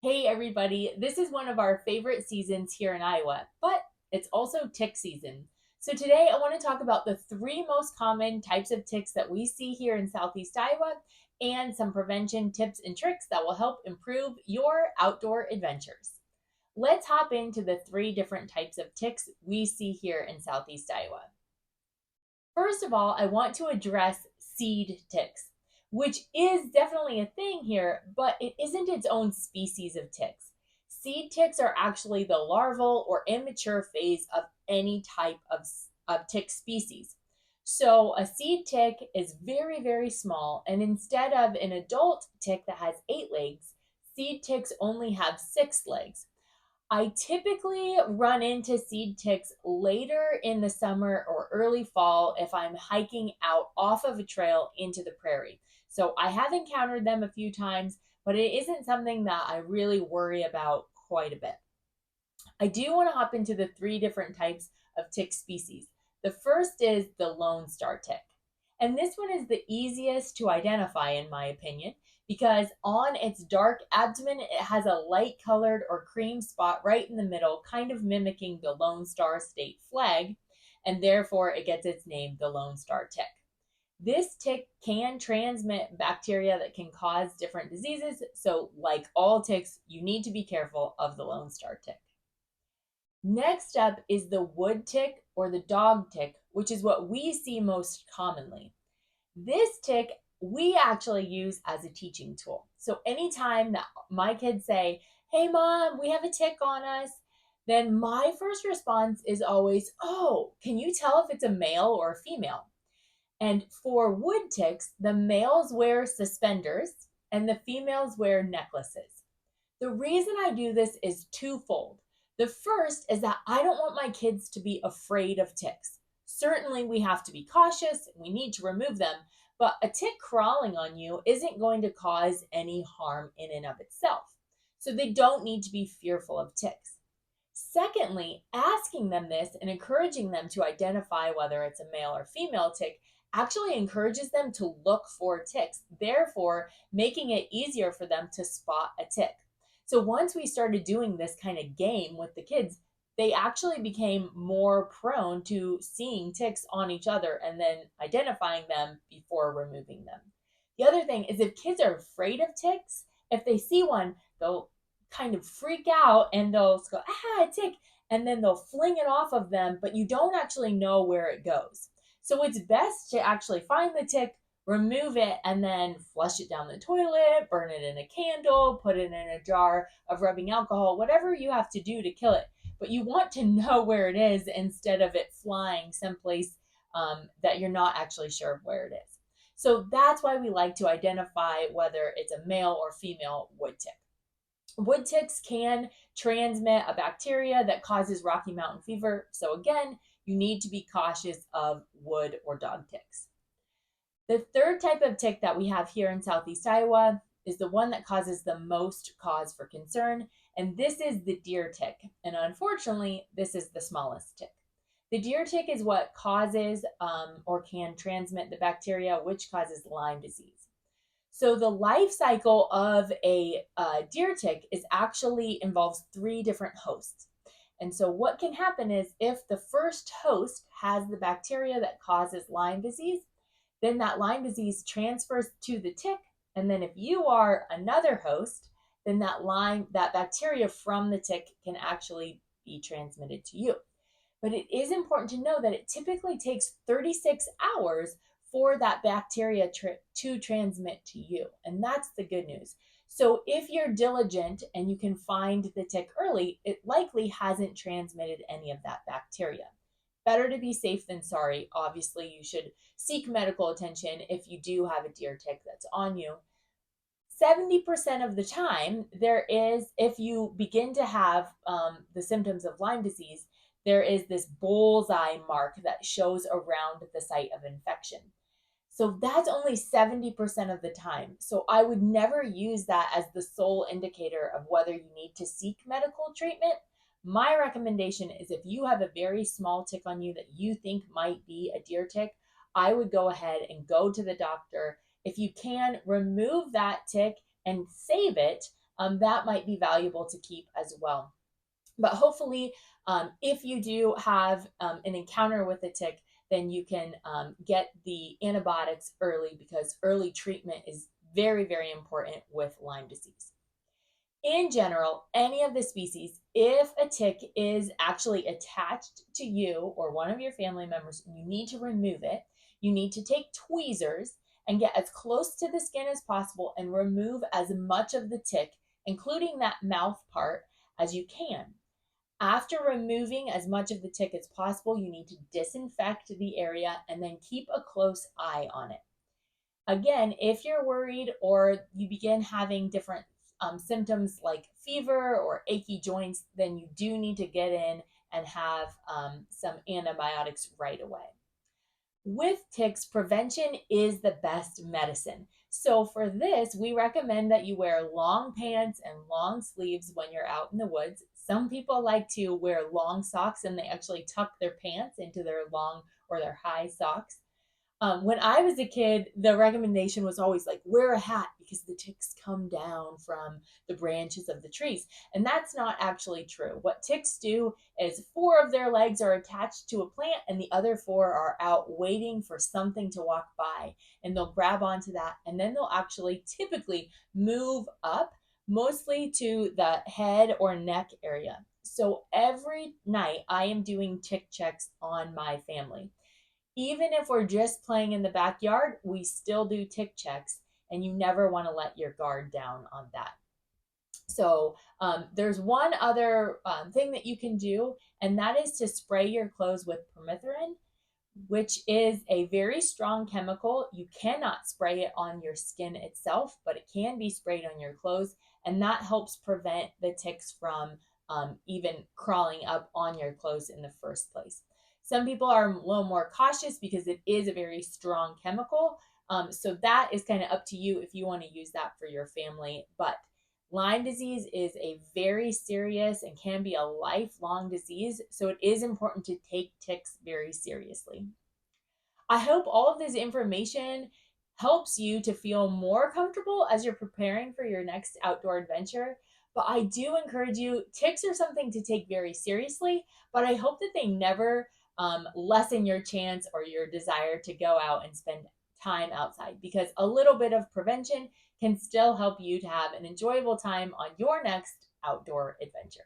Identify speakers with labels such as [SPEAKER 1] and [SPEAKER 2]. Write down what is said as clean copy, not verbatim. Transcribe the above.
[SPEAKER 1] Hey everybody, this is one of our favorite seasons here in Iowa, but it's also tick season. So today I want to talk about the three most common types of ticks that we see here in Southeast Iowa and some prevention tips and tricks that will help improve your outdoor adventures. Let's hop into the three different types of ticks we see here in Southeast Iowa. First of all, I want to address seed ticks, which is definitely a thing here, but it isn't its own species of ticks. Seed ticks are actually the larval or immature phase of any type of tick species. So a seed tick is very, very small, and instead of an adult tick that has 8 legs, seed ticks only have 6 legs. I typically run into seed ticks later in the summer or early fall if I'm hiking out off of a trail into the prairie. So I have encountered them a few times, but it isn't something that I really worry about quite a bit. I do want to hop into the three different types of tick species. The first is the Lone Star tick. And this one is the easiest to identify, in my opinion, because on its dark abdomen, it has a light colored or cream spot right in the middle, kind of mimicking the Lone Star state flag, and therefore it gets its name, the Lone Star tick. This tick can transmit bacteria that can cause different diseases, so, like all ticks, you need to be careful of the Lone Star tick. Next up is the wood tick or the dog tick, which is what we see most commonly. This tick we actually use as a teaching tool. So anytime that my kids say, "Hey mom, we have a tick on us," then my first response is always, "Oh, can you tell if it's a male or a female?" And for wood ticks, the males wear suspenders and the females wear necklaces. The reason I do this is twofold. The first is that I don't want my kids to be afraid of ticks. Certainly, we have to be cautious and we need to remove them, but a tick crawling on you isn't going to cause any harm in and of itself. So they don't need to be fearful of ticks. Secondly, asking them this and encouraging them to identify whether it's a male or female tick actually encourages them to look for ticks, therefore, making it easier for them to spot a tick. So once we started doing this kind of game with the kids, they actually became more prone to seeing ticks on each other and then identifying them before removing them. The other thing is if kids are afraid of ticks, if they see one, they'll kind of freak out and they'll go, "Ah, a tick," and then they'll fling it off of them, but you don't actually know where it goes. So it's best to actually find the tick, remove it, and then flush it down the toilet, burn it in a candle, put it in a jar of rubbing alcohol, whatever you have to do to kill it. But you want to know where it is instead of it flying someplace that you're not actually sure of where it is. So that's why we like to identify whether it's a male or female wood tick. Wood ticks can transmit a bacteria that causes Rocky Mountain fever. So again, you need to be cautious of wood or dog ticks. The third type of tick that we have here in Southeast Iowa is the one that causes the most cause for concern, and this is the deer tick. And unfortunately, this is the smallest tick. The deer tick is what causes or can transmit the bacteria which causes Lyme disease. So the life cycle of a deer tick is actually involves 3 different hosts. And so what can happen is if the first host has the bacteria that causes Lyme disease, then that Lyme disease transfers to the tick. And then if you are another host, then that bacteria from the tick can actually be transmitted to you. But it is important to know that it typically takes 36 hours for that bacteria to transmit to you. And that's the good news. So if you're diligent and you can find the tick early, it likely hasn't transmitted any of that bacteria. Better to be safe than sorry. Obviously, you should seek medical attention if you do have a deer tick that's on you. 70% of the time, if you begin to have the symptoms of Lyme disease, there is this bullseye mark that shows around the site of infection. So that's only 70% of the time. So I would never use that as the sole indicator of whether you need to seek medical treatment. My recommendation is if you have a very small tick on you that you think might be a deer tick, I would go ahead and go to the doctor. If you can, remove that tick and save it that might be valuable to keep as well. But hopefully, if you do have an encounter with a tick, then you can get the antibiotics early, because early treatment is very, very important with Lyme disease. In general, any of the species, if a tick is actually attached to you or one of your family members, you need to remove it. You need to take tweezers and get as close to the skin as possible and remove as much of the tick, including that mouth part, as you can. After removing as much of the tick as possible, you need to disinfect the area and then keep a close eye on it. Again, if you're worried or you begin having different symptoms like fever or achy joints, then you do need to get in and have some antibiotics right away. With ticks, prevention is the best medicine. So for this, we recommend that you wear long pants and long sleeves when you're out in the woods. Some people like to wear long socks and they actually tuck their pants into their long or their high socks. When I was a kid, the recommendation was always like, wear a hat because the ticks come down from the branches of the trees. And that's not actually true. What ticks do is 4 of their legs are attached to a plant and the other 4 are out waiting for something to walk by. And they'll grab onto that and then they'll actually typically move up, mostly to the head or neck area. So every night I am doing tick checks on my family. Even if we're just playing in the backyard, we still do tick checks, and you never want to let your guard down on that. So there's one other thing that you can do, and that is to spray your clothes with permethrin, which is a very strong chemical. You cannot spray it on your skin itself, but it can be sprayed on your clothes, and that helps prevent the ticks from even crawling up on your clothes in the first place. Some people are a little more cautious because it is a very strong chemical. So that is kind of up to you if you want to use that for your family. But Lyme disease is a very serious and can be a lifelong disease. So it is important to take ticks very seriously. I hope all of this information helps you to feel more comfortable as you're preparing for your next outdoor adventure. But I do encourage you, ticks are something to take very seriously, but I hope that they never lessen your chance or your desire to go out and spend time outside, because a little bit of prevention can still help you to have an enjoyable time on your next outdoor adventure.